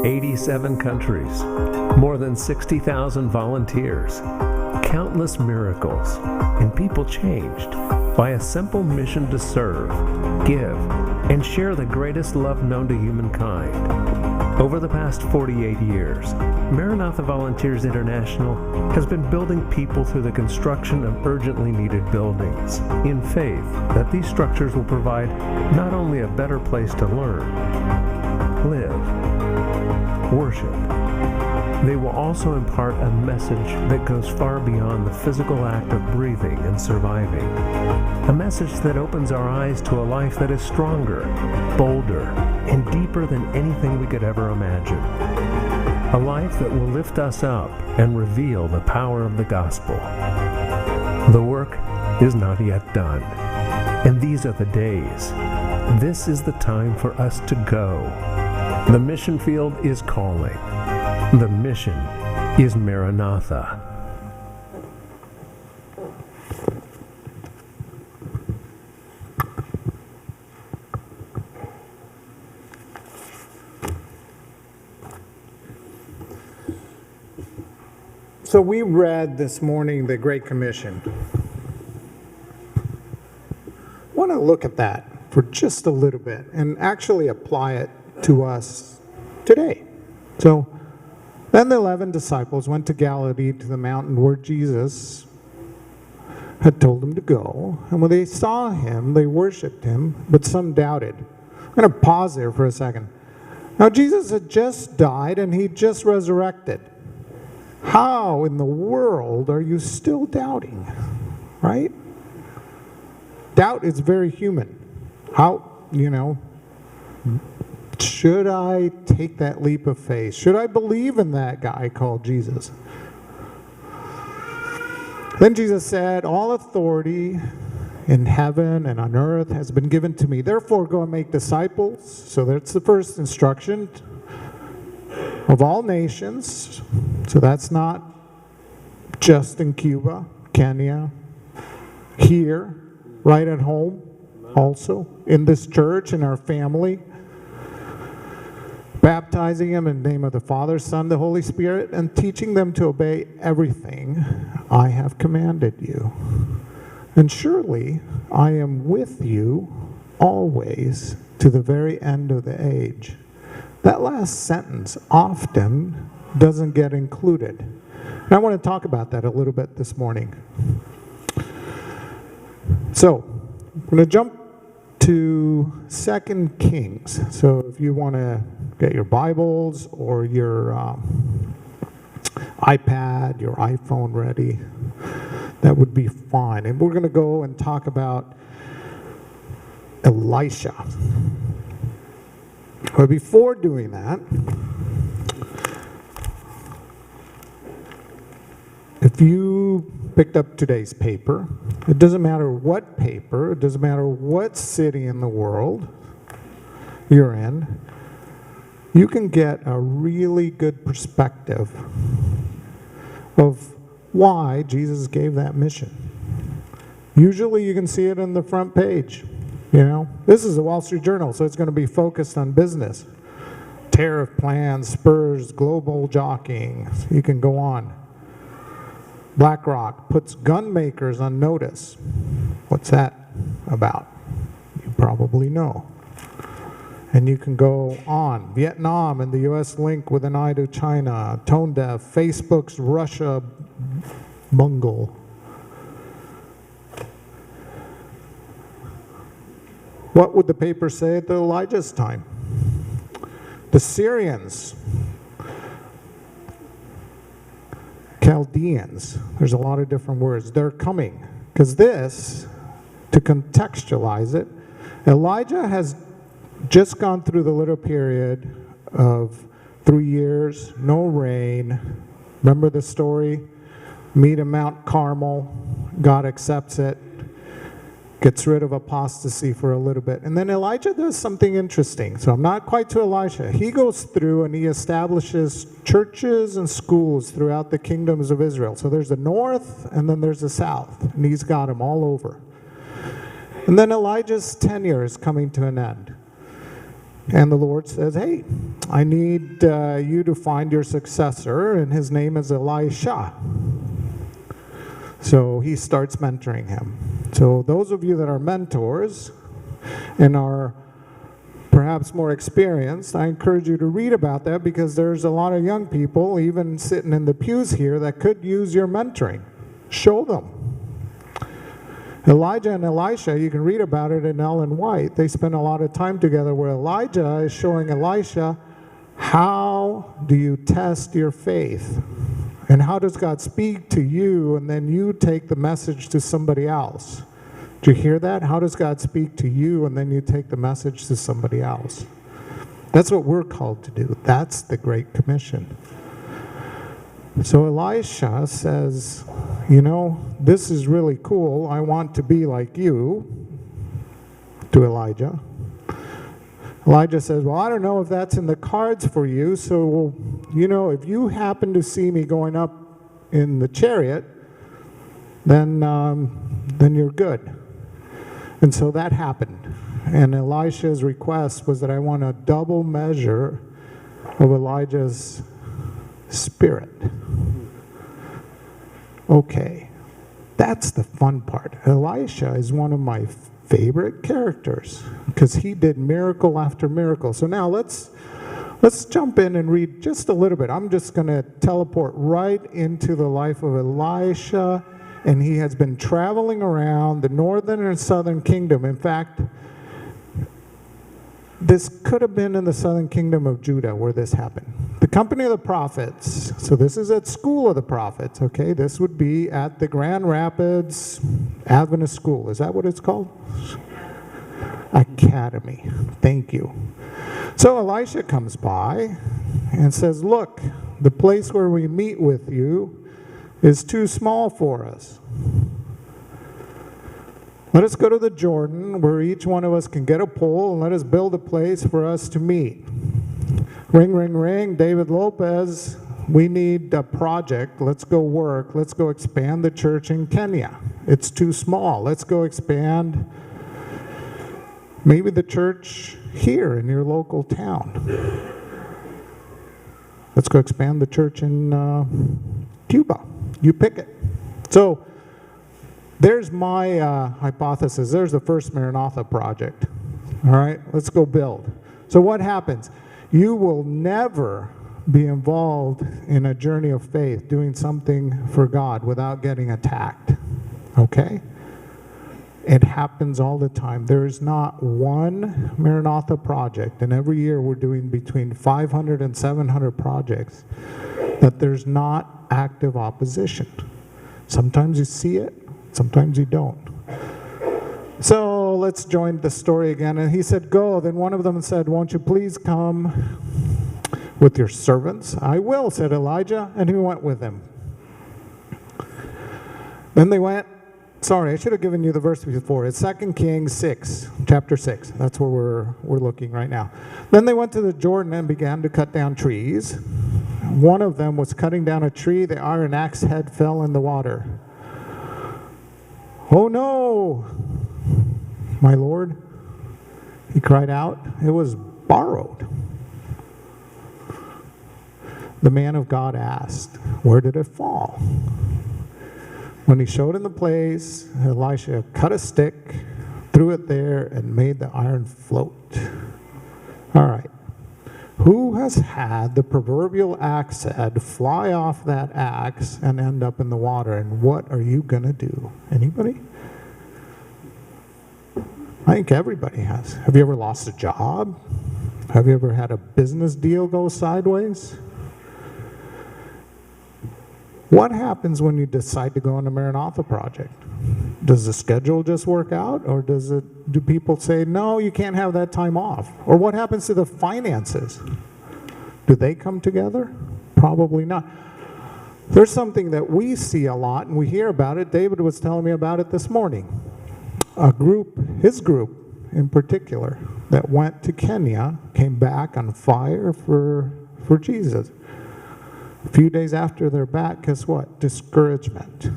"87 countries, more than 60,000 volunteers, countless miracles, and people changed by a simple mission to serve, give, and share the greatest love known to humankind. Over the past 48 years, Maranatha Volunteers International has been building people through the construction of urgently needed buildings, in faith that these structures will provide not only a better place to learn, live, worship, they will also impart a message that goes far beyond the physical act of breathing and surviving. A message that opens our eyes to a life that is stronger, bolder, and deeper than anything we could ever imagine. A life that will lift us up and reveal the power of the gospel. The work is not yet done, and these are the days. This is the time for us to go. The mission field is calling. The mission is Maranatha. So we read this morning the Great Commission. I want to look at that for just a little bit and actually apply it to us today. So then the 11 disciples went to Galilee to the mountain where Jesus had told them to go. And when they saw him, they worshiped him, but some doubted. I'm going to pause there for a second. Now, Jesus had just died and he just resurrected. How in the world are you still doubting? Right? Doubt is very human. How, should I take that leap of faith? Should I believe in that guy called Jesus? Then Jesus said, all authority in heaven and on earth has been given to me. Therefore, go and make disciples. So that's the first instruction. Of all nations. So that's not just in Cuba, Kenya, here, right at home, also in this church, in our family. Baptizing them in the name of the Father, Son, the Holy Spirit, and teaching them to obey everything I have commanded you. And surely I am with you always to the very end of the age. That last sentence often doesn't get included. And I want to talk about that a little bit this morning. So, I'm going to jump to 2 Kings. So if you want to get your Bibles or your iPad, your iPhone ready. that would be fine. And we're going to go and talk about Elisha. But before doing that, if you picked up today's paper, it doesn't matter what paper, it doesn't matter what city in the world you're in, you can get a really good perspective of why Jesus gave that mission. Usually you can see it on the front page. You know, this is the Wall Street Journal, so it's going to be focused on business. Tariff plans, spurs global jockeying. You can go on. BlackRock puts gun makers on notice. What's that about? You probably know. And you can go on. Vietnam and the U.S. link with an eye to China. Tone deaf. Facebook's Russia bungle. What would the paper say at the Elijah's time? The Syrians, Chaldeans, there's a lot of different words. They're coming. Because this, to contextualize it, Elijah has just gone through the little period of 3 years, no rain. Remember the story? Meet at Mount Carmel. God accepts it. Gets rid of apostasy for a little bit. And then Elijah does something interesting. So I'm not quite to Elisha. He goes through and he establishes churches and schools throughout the kingdoms of Israel. So there's the north and then there's the south. And he's got them all over. And then Elijah's tenure is coming to an end. And the Lord says, hey, I need you to find your successor. And his name is Elisha. So he starts mentoring him. So those of you that are mentors and are perhaps more experienced, I encourage you to read about that because there's a lot of young people, even sitting in the pews here, that could use your mentoring. Show them. Elijah and Elisha, you can read about it in Ellen White. They spend a lot of time together where Elijah is showing Elisha, how do you test your faith? And how does God speak to you and then you take the message to somebody else? Do you hear that? How does God speak to you and then you take the message to somebody else? That's what we're called to do. That's the Great Commission. So Elisha says, you know, this is really cool. I want to be like you, to Elijah. Elijah says, well, I don't know if that's in the cards for you, so, you know, if you happen to see me going up in the chariot, then you're good. And so that happened. And Elisha's request was that I want a double measure of Elijah's spirit. Okay, that's the fun part. Elisha is one of my favorite characters because he did miracle after miracle. So now let's jump in and read just a little bit. I'm just going to teleport right into the life of Elisha, and he has been traveling around the northern and southern kingdom. In fact, this could have been in the southern kingdom of Judah where this happened. The company of the prophets. So this is at School of the Prophets, okay? This would be at the Grand Rapids Adventist School. Is that what it's called? Academy. Thank you. So Elisha comes by and says, look, the place where we meet with you is too small for us. Let us go to the Jordan where each one of us can get a pole and let us build a place for us to meet. Ring, ring, ring, David Lopez, we need a project. Let's go work. Let's go expand the church in Kenya. It's too small. Let's go expand maybe the church here in your local town. Let's go expand the church in Cuba. You pick it. So there's my hypothesis. There's the first Maranatha project. All right, let's go build. So what happens? You will never be involved in a journey of faith, doing something for God without getting attacked. Okay? It happens all the time. There is not one Maranatha project, and every year we're doing between 500 and 700 projects, that there's not active opposition. Sometimes you see it, sometimes you don't. So let's join the story again. And he said, go. Then one of them said, won't you please come with your servants? I will, said Elijah, and he went with him. Then they went, sorry, I should have given you the verse before. It's 2 Kings 6, chapter 6. That's where we're looking right now. Then they went to the Jordan and began to cut down trees. One of them was cutting down a tree. The iron axe head fell in the water. Oh no, my Lord, he cried out. It was borrowed. The man of God asked, where did it fall? When he showed him the place, Elisha cut a stick, threw it there, and made the iron float. All right. Who has had the proverbial axe head fly off that axe and end up in the water? And what are you going to do? Anybody? I think everybody has. Have you ever lost a job? Have you ever had a business deal go sideways? What happens when you decide to go on a Maranatha project? Does the schedule just work out, or do people say, no, you can't have that time off? Or what happens to the finances? Do they come together? Probably not. There's something that we see a lot, and we hear about it. David was telling me about it this morning. His group in particular, that went to Kenya, came back on fire for Jesus. A few days after they're back, guess what? Discouragement,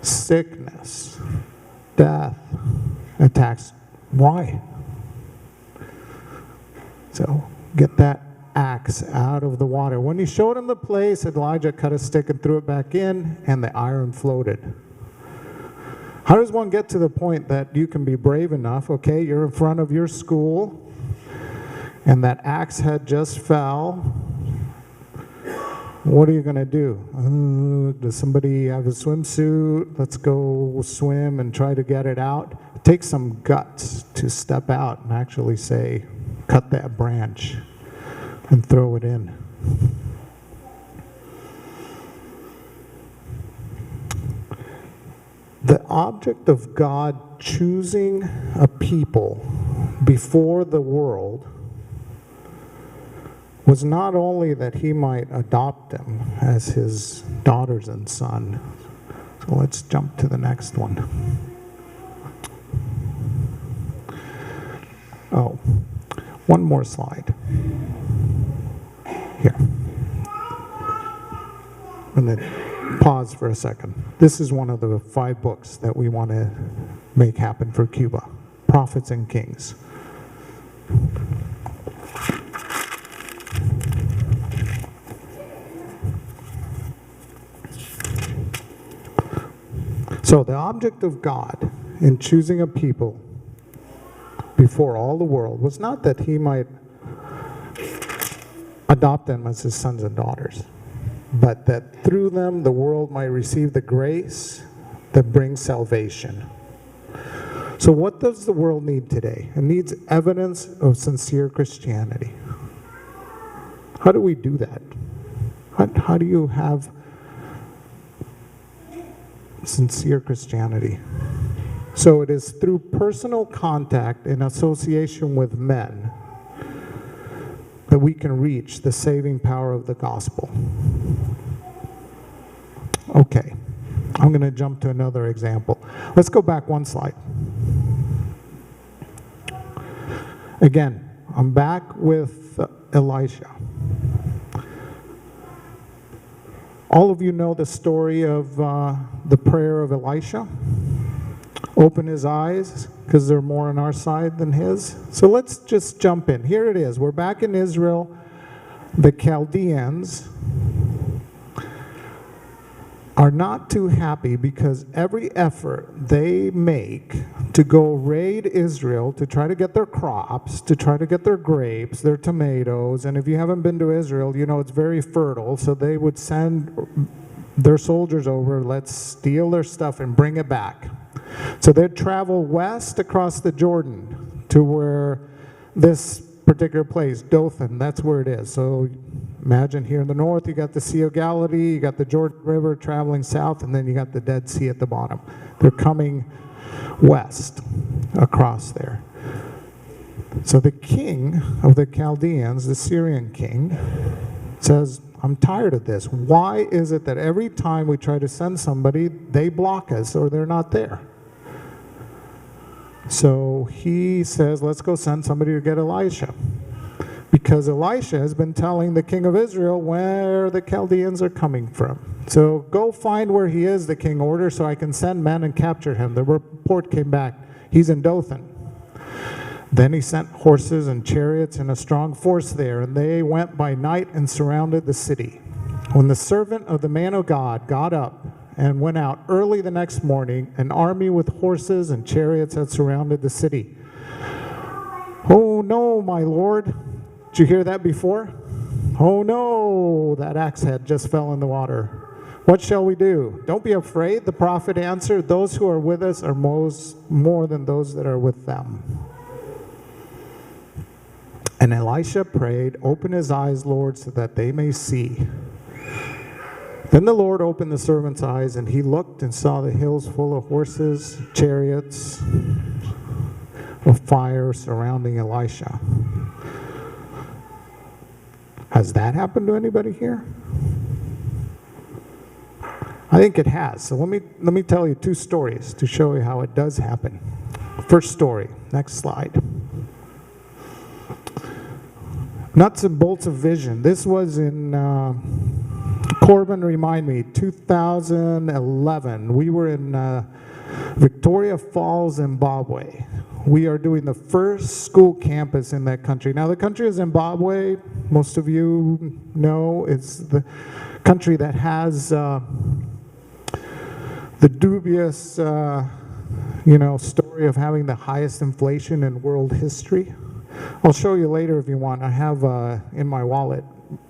sickness, death, attacks. Why? So get that axe out of the water. When he showed him the place, Elijah cut a stick and threw it back in, and the iron floated. How does one get to the point that you can be brave enough? Okay, you're in front of your school, and that axe head just fell. What are you going to do? Does somebody have a swimsuit? Let's go swim and try to get it out. It takes some guts to step out and actually say, cut that branch and throw it in. The object of God choosing a people before the world was not only that he might adopt them as his daughters and son. So let's jump to the next one. Oh, one more slide. Here. And then pause for a second. This is one of the 5 books that we want to make happen for Cuba. Prophets and Kings. So the object of God in choosing a people before all the world was not that he might adopt them as his sons and daughters, but that through them the world might receive the grace that brings salvation. So what does the world need today? It needs evidence of sincere Christianity. How do we do that? How do you have sincere Christianity? So it is through personal contact and association with men that we can reach the saving power of the gospel. Okay, I'm going to jump to another example. Let's go back one slide. Again, I'm back with Elisha. All of you know the story of the prayer of Elisha. Open his eyes, because they're more on our side than his. So let's just jump in. Here it is. We're back in Israel. The Chaldeans are not too happy because every effort they make to go raid Israel to try to get their crops, to try to get their grapes, their tomatoes, and if you haven't been to Israel, you know it's very fertile, so they would send their soldiers over, let's steal their stuff and bring it back. So they'd travel west across the Jordan to where this particular place, Dothan, that's where it is. So Imagine here in the north, you got the Sea of Galilee, you got the Jordan River traveling south, and then you got the Dead Sea at the bottom. They're coming west across there. So the king of the Chaldeans, the Syrian king, says, I'm tired of this. Why is it that every time we try to send somebody, they block us or they're not there? So he says, let's go send somebody to get Elisha. Because Elisha has been telling the king of Israel where the Chaldeans are coming from. So go find where he is, the king ordered, so I can send men and capture him. The report came back, he's in Dothan. Then he sent horses and chariots and a strong force there, and they went by night and surrounded the city. When the servant of the man of God got up and went out early the next morning, an army with horses and chariots had surrounded the city. Oh no, my lord. Did you hear that before? Oh no, that axe head just fell in the water. What shall we do? Don't be afraid, the prophet answered. Those who are with us are more than those that are with them. And Elisha prayed, open his eyes, Lord, so that they may see. Then the Lord opened the servant's eyes, and he looked and saw the hills full of horses, chariots of fire surrounding Elisha. Has that happened to anybody here? I think it has. So let me tell you two stories to show you how it does happen. First story, next slide. Nuts and bolts of vision. This was in, Corbin, remind me, 2011. We were in Victoria Falls, Zimbabwe. We are doing the first school campus in that country. Now, the country of Zimbabwe, most of you know, is the country that has the dubious, story of having the highest inflation in world history. I'll show you later if you want. I have in my wallet,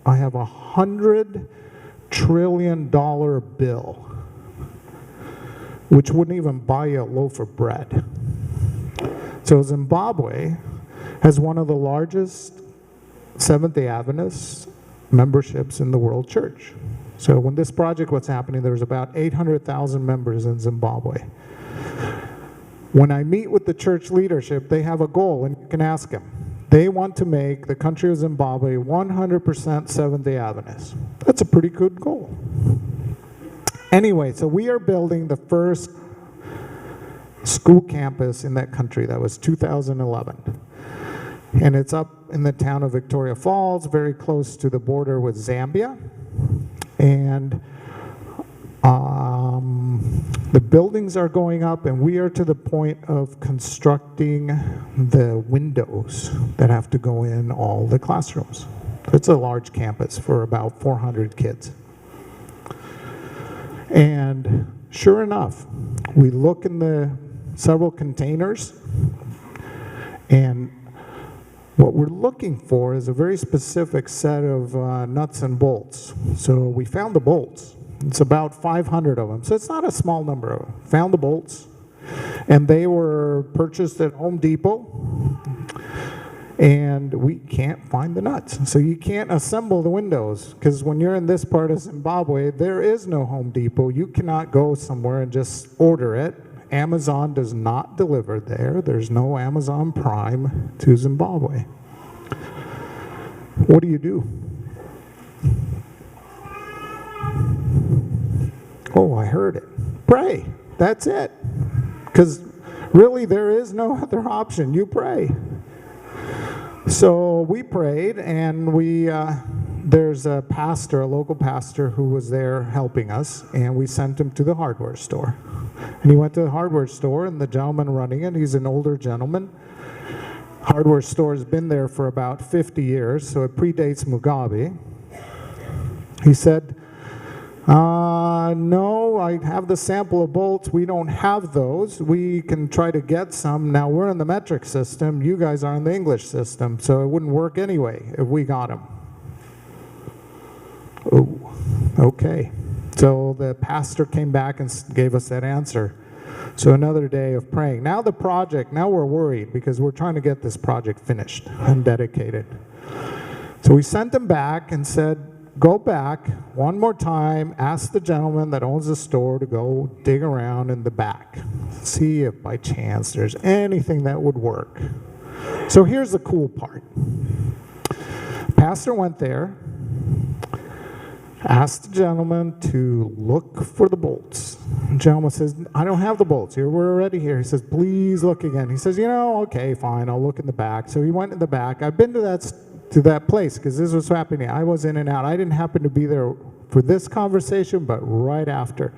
I have $100 trillion bill, which wouldn't even buy you a loaf of bread. So Zimbabwe has one of the largest Seventh-day Adventist memberships in the world church. So when this project was happening, there was about 800,000 members in Zimbabwe. When I meet with the church leadership, they have a goal, and you can ask them. They want to make the country of Zimbabwe 100% Seventh-day Adventist. That's a pretty good goal. Anyway, so we are building the first school campus in that country. That was 2011. And it's up in the town of Victoria Falls, very close to the border with Zambia. And the buildings are going up, and we are to the point of constructing the windows that have to go in all the classrooms. It's a large campus for about 400 kids. And sure enough, we look in the several containers, and what we're looking for is a very specific set of nuts and bolts. So we found the bolts. It's about 500 of them. So it's not a small number of them. Found the bolts. And they were purchased at Home Depot. And we can't find the nuts. So you can't assemble the windows. Because when you're in this part of Zimbabwe, there is no Home Depot. You cannot go somewhere and just order it. Amazon does not deliver there. There's no Amazon Prime to Zimbabwe. What do you do? Oh, I heard it. Pray. That's it. Because really, there is no other option. You pray. So we prayed, and there's a pastor, a local pastor, who was there helping us, and we sent him to the hardware store. And he went to the hardware store, and the gentleman running it, he's an older gentleman. Hardware store has been there for about 50 years, so it predates Mugabe. He said, no, I have the sample of bolts. We don't have those. We can try to get some. Now, we're in the metric system. You guys are in the English system, so it wouldn't work anyway if we got them. Oh, okay. So the pastor came back and gave us that answer. So another day of praying. Now now we're worried because we're trying to get this project finished and dedicated. So we sent them back and said, go back one more time, ask the gentleman that owns the store to go dig around in the back. See if by chance there's anything that would work. So here's the cool part. Pastor went there, asked the gentleman to look for the bolts. The gentleman says, I don't have the bolts. We're already here. He says, please look again. He says, okay, fine, I'll look in the back. So he went in the back. I've been to that place because this was happening. I was in and out. I didn't happen to be there for this conversation, but right after.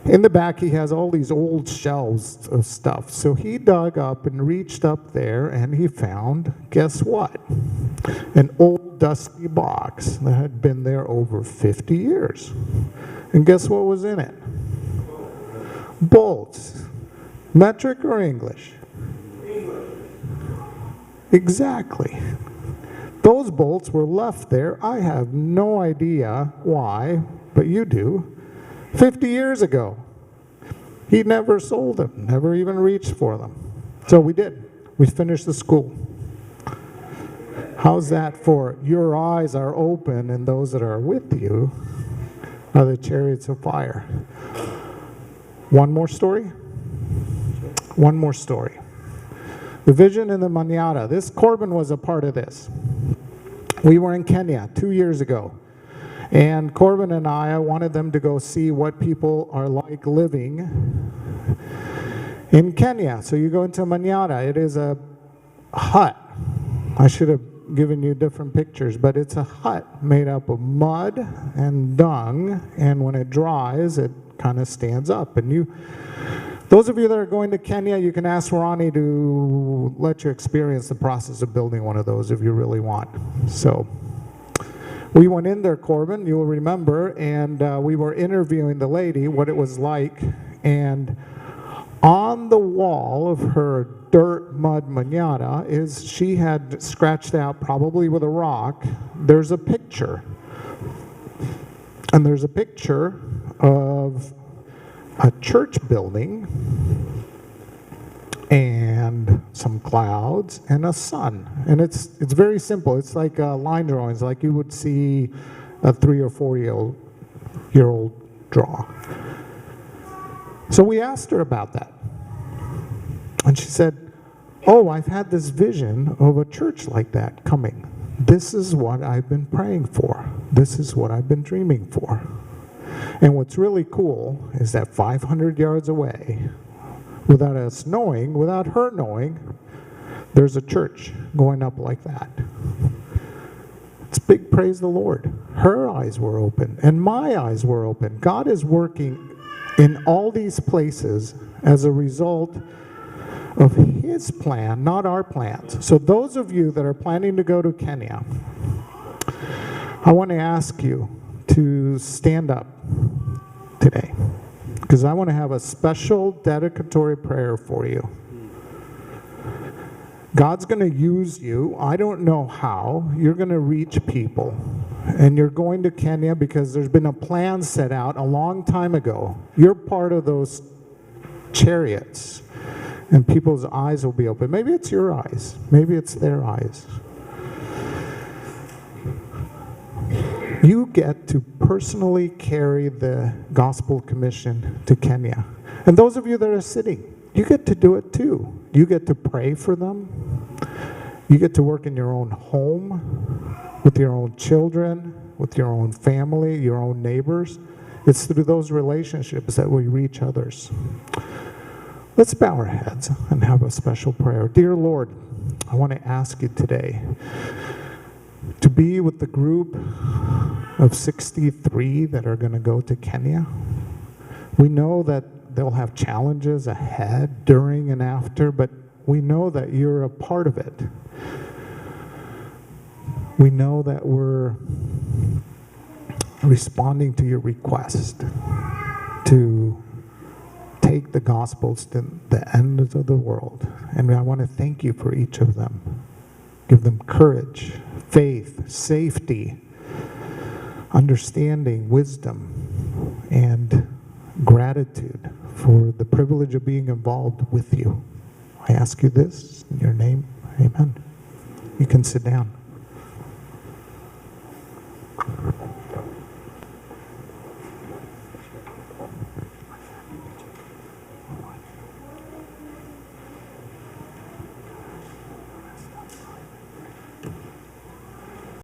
In the back, he has all these old shelves of stuff. So he dug up and reached up there, and he found, guess what? An old dusty box that had been there over 50 years. And guess what was in it? Bolts. Metric or English? English. Exactly. Those bolts were left there. I have no idea why, but you do. 50 years ago. He never sold them, never even reached for them. So we did. We finished the school. How's that for your eyes are open and those that are with you are the chariots of fire? One more story? One more story. The vision in the Maranatha. Corbin was a part of this. We were in Kenya 2 years ago. And Corbin and I wanted them to go see what people are like living in Kenya. So you go into Maranatha. It is a hut. I should have given you different pictures, but it's a hut made up of mud and dung, and when it dries, it kind of stands up. And those of you that are going to Kenya, you can ask Ronnie to let you experience the process of building one of those if you really want. So we went in there, Corbin, you'll remember, and we were interviewing the lady, what it was like, and on the wall of her dirt mud manana she had scratched out, probably with a rock, there's a picture. And there's a picture of a church building and some clouds and a sun. And it's very simple. It's like line drawings, like you would see a 3 or 4 year old draw. So we asked her about that. And she said, I've had this vision of a church like that coming. This is what I've been praying for. This is what I've been dreaming for. And what's really cool is that 500 yards away, without us knowing, without her knowing, there's a church going up like that. It's big praise the Lord. Her eyes were open, and my eyes were open. God is working in all these places as a result of His plan, not our plans. So those of you that are planning to go to Kenya, I want to ask you to stand up today, because I want to have a special dedicatory prayer for you. God's going to use you. I don't know how. You're going to reach people. And you're going to Kenya because there's been a plan set out a long time ago. You're part of those chariots. And people's eyes will be open. Maybe it's your eyes. Maybe it's their eyes. You get to personally carry the gospel commission to Kenya. And those of you that are sitting, you get to do it too. You get to pray for them. You get to work in your own home, with your own children, with your own family, your own neighbors. It's through those relationships that we reach others. Let's bow our heads and have a special prayer. Dear Lord, I want to ask you today to be with the group of 63 that are going to go to Kenya. We know that they'll have challenges ahead, during, and after, but we know that you're a part of it. We know that we're responding to your request to take the Gospels to the ends of the world. And I want to thank you for each of them. Give them courage, faith, safety, understanding, wisdom, and gratitude for the privilege of being involved with you. I ask you this in your name. Amen. You can sit down.